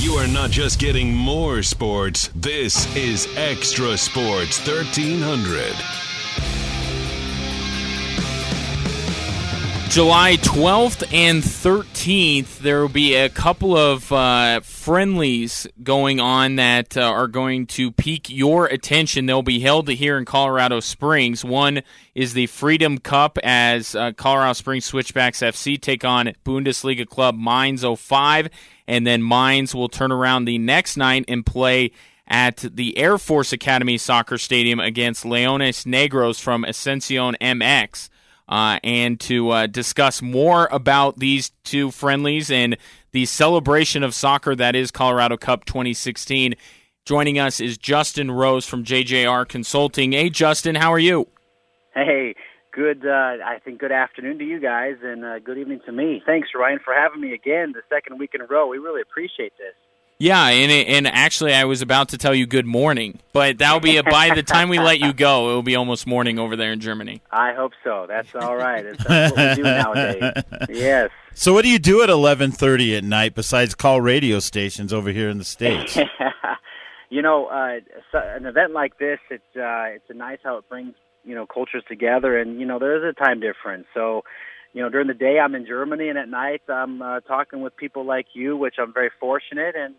You are not just getting more sports. This is Xtra Sports 1300. July 12th and 13th, there will be a couple of friendlies going on that are going to pique your attention. They'll be held here in Colorado Springs. One is the Freedom Cup as Colorado Springs Switchbacks FC take on Bundesliga club Mainz 05, and then Mainz will turn around the next night and play at the Air Force Academy Soccer Stadium against Leones Negros from Ascension MX. And to discuss more about these two friendlies and the celebration of soccer that is Colorado Cup 2016, joining us is Justin Rose from JJR Consulting. Hey, Justin, how are you? Hey, good. I think good afternoon to you guys, and good evening to me. Thanks, Ryan, for having me again the second week in a row. We really appreciate this. Yeah, and actually I was about to tell you good morning, but that'll be by the time we let you go, it will be almost morning over there in Germany. I hope so. That's all right. That's what we do nowadays. Yes. So what do you do at 11:30 at night besides call radio stations over here in the States? An event like this, it's nice how it brings, cultures together, and, there is a time difference. So, during the day I'm in Germany, and at night I'm talking with people like you, which I'm very fortunate. And,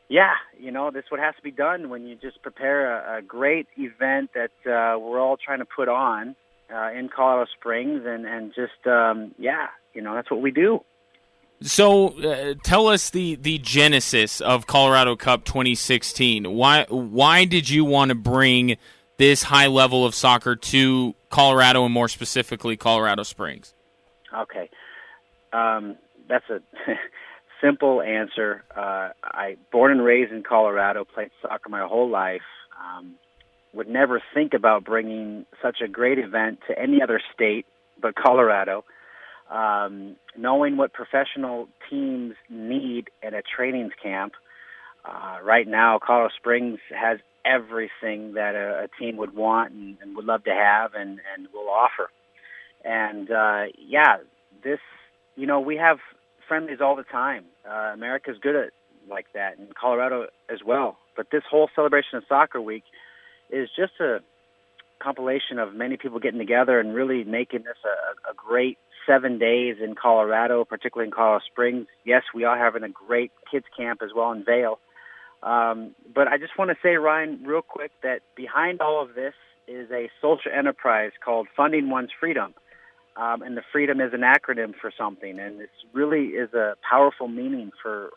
this is what has to be done when you just prepare a great event that we're all trying to put on in Colorado Springs. And just, that's what we do. So tell us the genesis of Colorado Cup 2016. Why did you want to bring this high level of soccer to Colorado, and more specifically Colorado Springs? Okay. That's a simple answer. I born and raised in Colorado, played soccer my whole life. Would never think about bringing such a great event to any other state but Colorado. Knowing what professional teams need at a training camp, right now Colorado Springs has everything that a team would want and would love to have and will offer. And, we have friendlies all the time. America's good at like that, and Colorado as well. But this whole celebration of Soccer Week is just a compilation of many people getting together and really making this a great 7 days in Colorado, particularly in Colorado Springs. Yes, we are having a great kids camp as well in Vail. But I just want to say, Ryan, real quick, that behind all of this is a social enterprise called Funding One's Freedom. And the freedom is an acronym for something. And it really is a powerful meaning for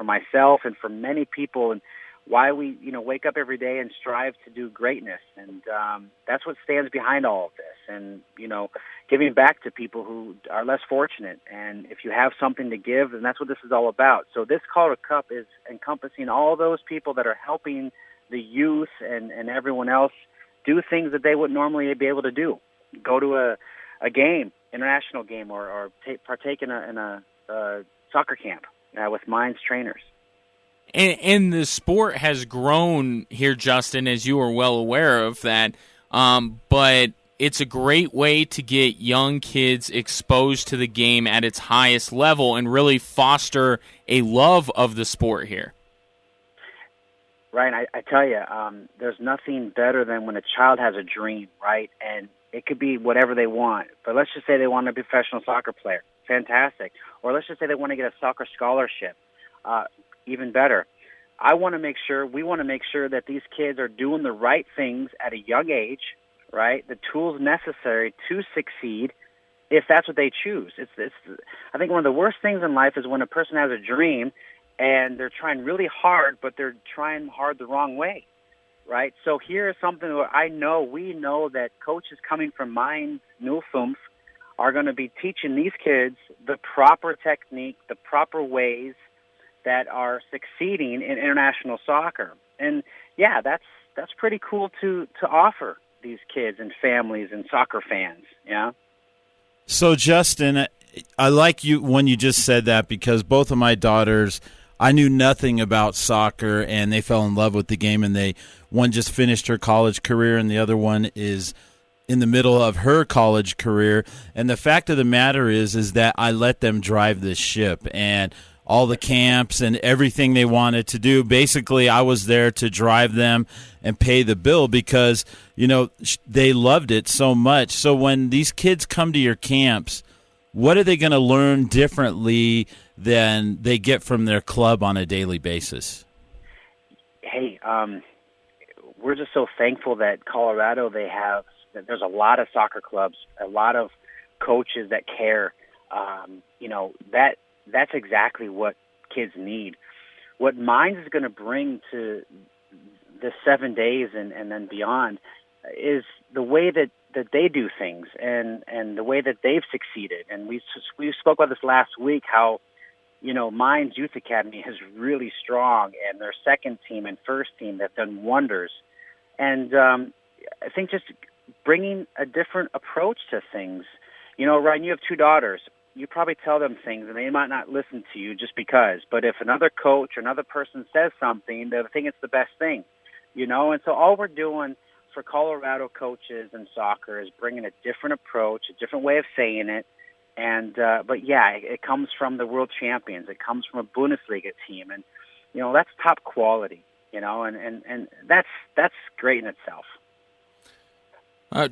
myself and for many people, and why we, wake up every day and strive to do greatness. And that's what stands behind all of this. And, giving back to people who are less fortunate. And if you have something to give, then that's what this is all about. So this Colorado Cup is encompassing all those people that are helping the youth and everyone else do things that they wouldn't normally be able to do. Go to a game, international game, or partake in a soccer camp with Mainz trainers. And the sport has grown here, Justin, as you are well aware of that. But it's a great way to get young kids exposed to the game at its highest level and really foster a love of the sport here. Ryan, I tell you, there's nothing better than when a child has a dream, right? And it could be whatever they want. But let's just say they want to be a professional soccer player. Fantastic. Or let's just say they want to get a soccer scholarship. Even better. We want to make sure that these kids are doing the right things at a young age, right? The tools necessary to succeed, if that's what they choose. I think one of the worst things in life is when a person has a dream and they're trying really hard, but they're trying hard the wrong way, right? So here is something that we know that coaches coming from Mainz, Nulfumf, are going to be teaching these kids the proper technique, the proper ways that are succeeding in international soccer. And yeah, that's pretty cool to offer these kids and families and soccer fans, yeah? So Justin, I like you when you just said that, because both of my daughters, I knew nothing about soccer, and they fell in love with the game, and one just finished her college career and the other one is in the middle of her college career. And the fact of the matter is that I let them drive this ship. And all the camps and everything they wanted to do. Basically, I was there to drive them and pay the bill because, they loved it so much. So when these kids come to your camps, what are they going to learn differently than they get from their club on a daily basis? Hey, we're just so thankful that Colorado, there's a lot of soccer clubs, a lot of coaches that care. That's exactly what kids need. What Mines is going to bring to the 7 days and then beyond is the way that they do things and the way that they've succeeded. And we spoke about this last week, how, Mines Youth Academy is really strong, and their second team and first team have done wonders. And I think just bringing a different approach to things. Ryan, you have 2 daughters. You probably tell them things, and they might not listen to you just because. But if another coach or another person says something, they'll think it's the best thing, And so all we're doing for Colorado coaches in soccer is bringing a different approach, a different way of saying it. And but yeah, it comes from the world champions. It comes from a Bundesliga team, and that's top quality. And that's great in itself.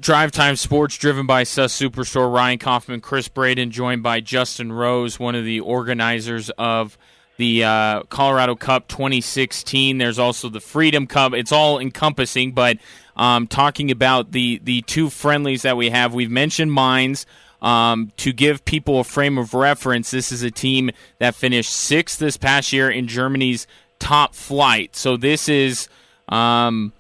Drive Time Sports, driven by Suss Superstore. Ryan Kaufman, Chris Braden, joined by Justin Rose, one of the organizers of the Colorado Cup 2016. There's also the Freedom Cup. It's all encompassing, but talking about the 2 friendlies that we have, we've mentioned Mines. To give people a frame of reference, this is a team that finished 6th this past year in Germany's top flight. So this is, I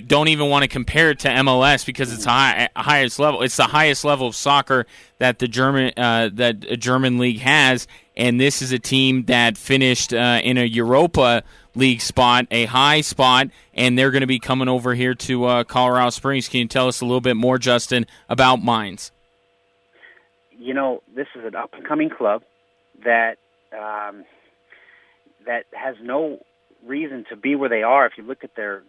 don't even want to compare it to MLS because it's highest level. It's the highest level of soccer that the German league has, and this is a team that finished in a Europa League spot, a high spot, and they're going to be coming over here to Colorado Springs. Can you tell us a little bit more, Justin, about Mines? This is an up-and-coming club that that has no reason to be where they are. If you look at their,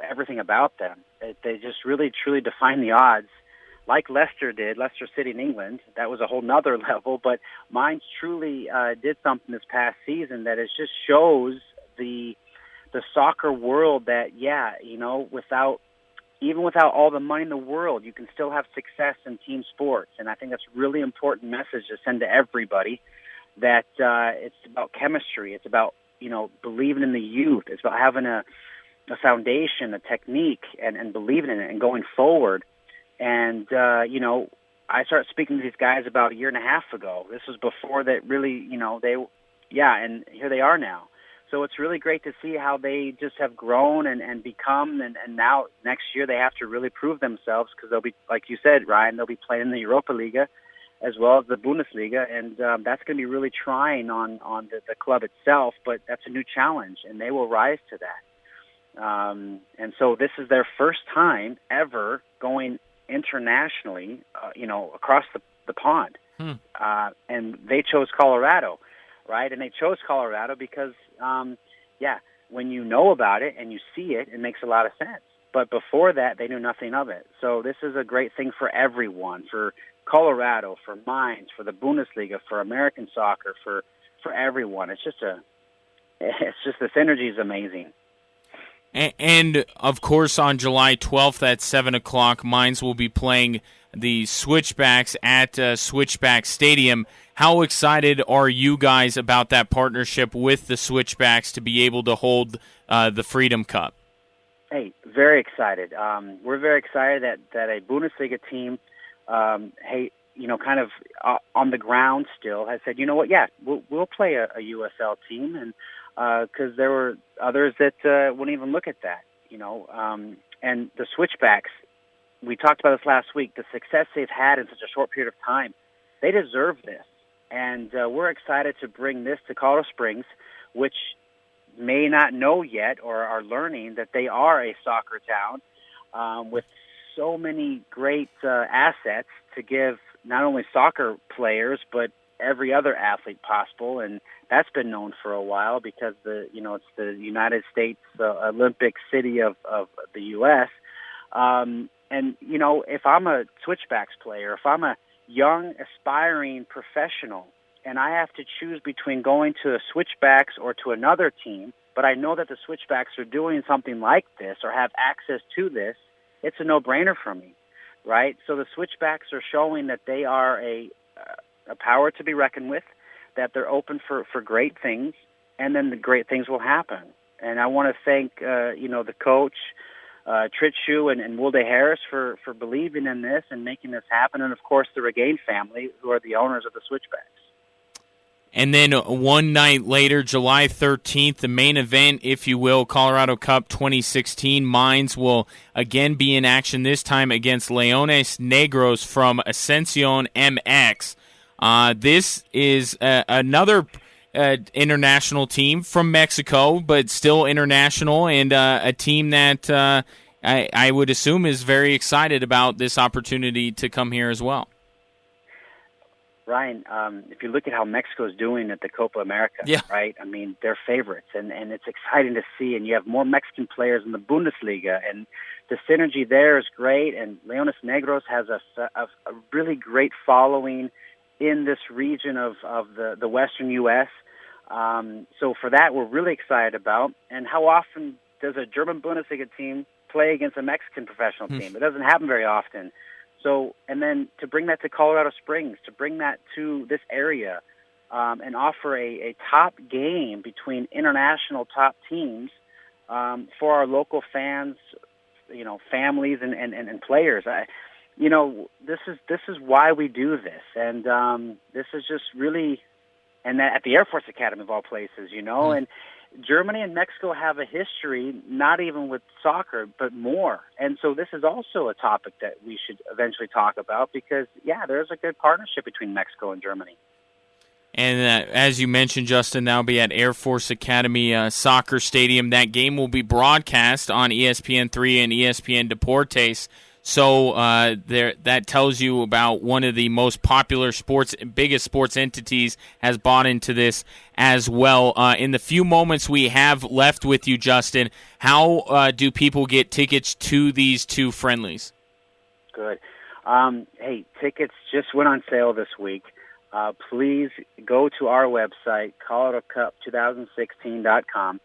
everything about them, they just really, truly define the odds, like Leicester did, Leicester City in England. That was a whole nother level, but Mines truly did something this past season that it just shows the soccer world that, even without all the money in the world, you can still have success in team sports. And I think that's a really important message to send to everybody, that it's about chemistry. It's about, believing in the youth. It's about having a foundation, a technique, and believing in it and going forward. And, I started speaking to these guys about a year and a half ago. This was before that really, and here they are now. So it's really great to see how they just have grown and become, and now next year they have to really prove themselves, because they'll be, like you said, Ryan, they'll be playing in the Europa Liga as well as the Bundesliga, and that's going to be really trying on the club itself, but that's a new challenge, and they will rise to that. And so this is their first time ever going internationally, across the pond. And they chose Colorado. Right, and they chose Colorado because, when you know about it and you see it, it makes a lot of sense. But before that, they knew nothing of it. So this is a great thing for everyone, for Colorado, for Mines, for the Bundesliga, for American soccer, for everyone. It's just the synergy is amazing. And of course, on July 12th at 7:00, Mines will be playing the Switchbacks at Switchback Stadium. How excited are you guys about that partnership with the Switchbacks to be able to hold the Freedom Cup? Hey, very excited. We're very excited that a Bundesliga team, kind of on the ground still, has said, you know what, we'll play a USL team, and because there were others that wouldn't even look at that, and the Switchbacks, we talked about this last week, the success they've had in such a short period of time, they deserve this. And we're excited to bring this to Colorado Springs, which may not know yet or are learning that they are a soccer town with so many great assets to give not only soccer players but every other athlete possible. And that's been known for a while because it's the United States Olympic city of the U.S. And if I'm a Switchbacks player, if I'm a young, aspiring professional, and I have to choose between going to the Switchbacks or to another team, but I know that the Switchbacks are doing something like this or have access to this, it's a no-brainer for me, right? So the Switchbacks are showing that they are a power to be reckoned with, that they're open for great things, and then the great things will happen. And I want to thank, the coach, Tritshu and Wilde Harris for believing in this and making this happen, and, of course, the Regain family, who are the owners of the Switchbacks. And then one night later, July 13th, the main event, if you will, Colorado Cup 2016. Mines will again be in action, this time against Leones Negros from Ascension MX. This is another international team from Mexico, but still international, and a team that I would assume is very excited about this opportunity to come here as well. Ryan, if you look at how Mexico is doing at the Copa America, right? I mean, they're favorites, and it's exciting to see. And you have more Mexican players in the Bundesliga, and the synergy there is great. And Leones Negros has a really great following in this region of the western U.S. So for that, we're really excited about. And how often does a German Bundesliga team play against a Mexican professional team? It doesn't happen very often. So, and then to bring that to Colorado Springs, to bring that to this area, and offer a top game between international top teams for our local fans, families and players. This is why we do this, and this is just really, and that at the Air Force Academy of all places, and Germany and Mexico have a history, not even with soccer, but more. And so this is also a topic that we should eventually talk about because, there's a good partnership between Mexico and Germany. And as you mentioned, Justin, that'll be at Air Force Academy Soccer Stadium. That game will be broadcast on ESPN3 and ESPN Deportes. So that tells you about one of the most popular biggest sports entities has bought into this as well. In the few moments we have left with you, Justin, how do people get tickets to these two friendlies? Good. Hey, tickets just went on sale this week. Please go to our website, coloradocup2016.com.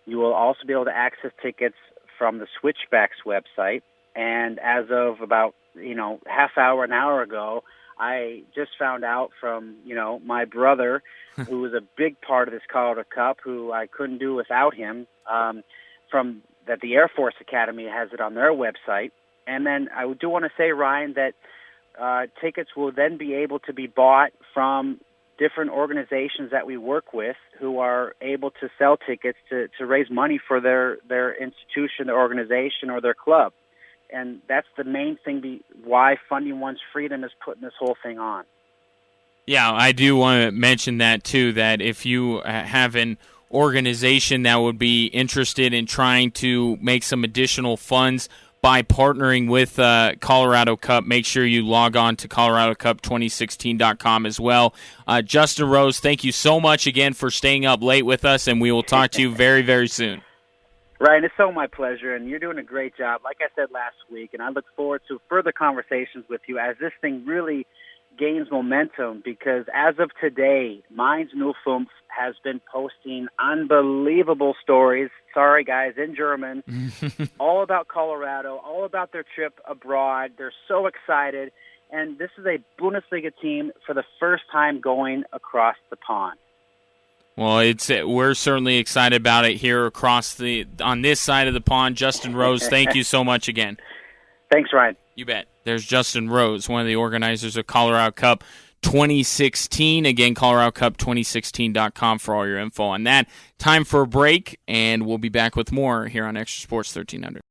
You will also be able to access tickets from the Switchbacks website. And as of about, half hour, an hour ago, I just found out from, my brother, who was a big part of this Colorado Cup, who I couldn't do without him, from that the Air Force Academy has it on their website. And then I do want to say, Ryan, that tickets will then be able to be bought from different organizations that we work with who are able to sell tickets to raise money for their institution, their organization, or their club. And that's the main thing why Funding One's Freedom is putting this whole thing on. Yeah, I do want to mention that, too, that if you have an organization that would be interested in trying to make some additional funds by partnering with Colorado Cup, make sure you log on to coloradocup2016.com as well. Justin Rose, thank you so much again for staying up late with us, and we will talk to you very, very soon. Ryan, it's so my pleasure, and you're doing a great job, like I said last week, and I look forward to further conversations with you as this thing really gains momentum because as of today, Mainz 05 has been posting unbelievable stories, sorry guys, in German, all about Colorado, all about their trip abroad. They're so excited, and this is a Bundesliga team for the first time going across the pond. Well, we're certainly excited about it here on this side of the pond. Justin Rose, thank you so much again. Thanks, Ryan. You bet. There's Justin Rose, one of the organizers of Colorado Cup 2016. Again, coloradocup2016.com for all your info on that. Time for a break, and we'll be back with more here on Xtra Sports 1300.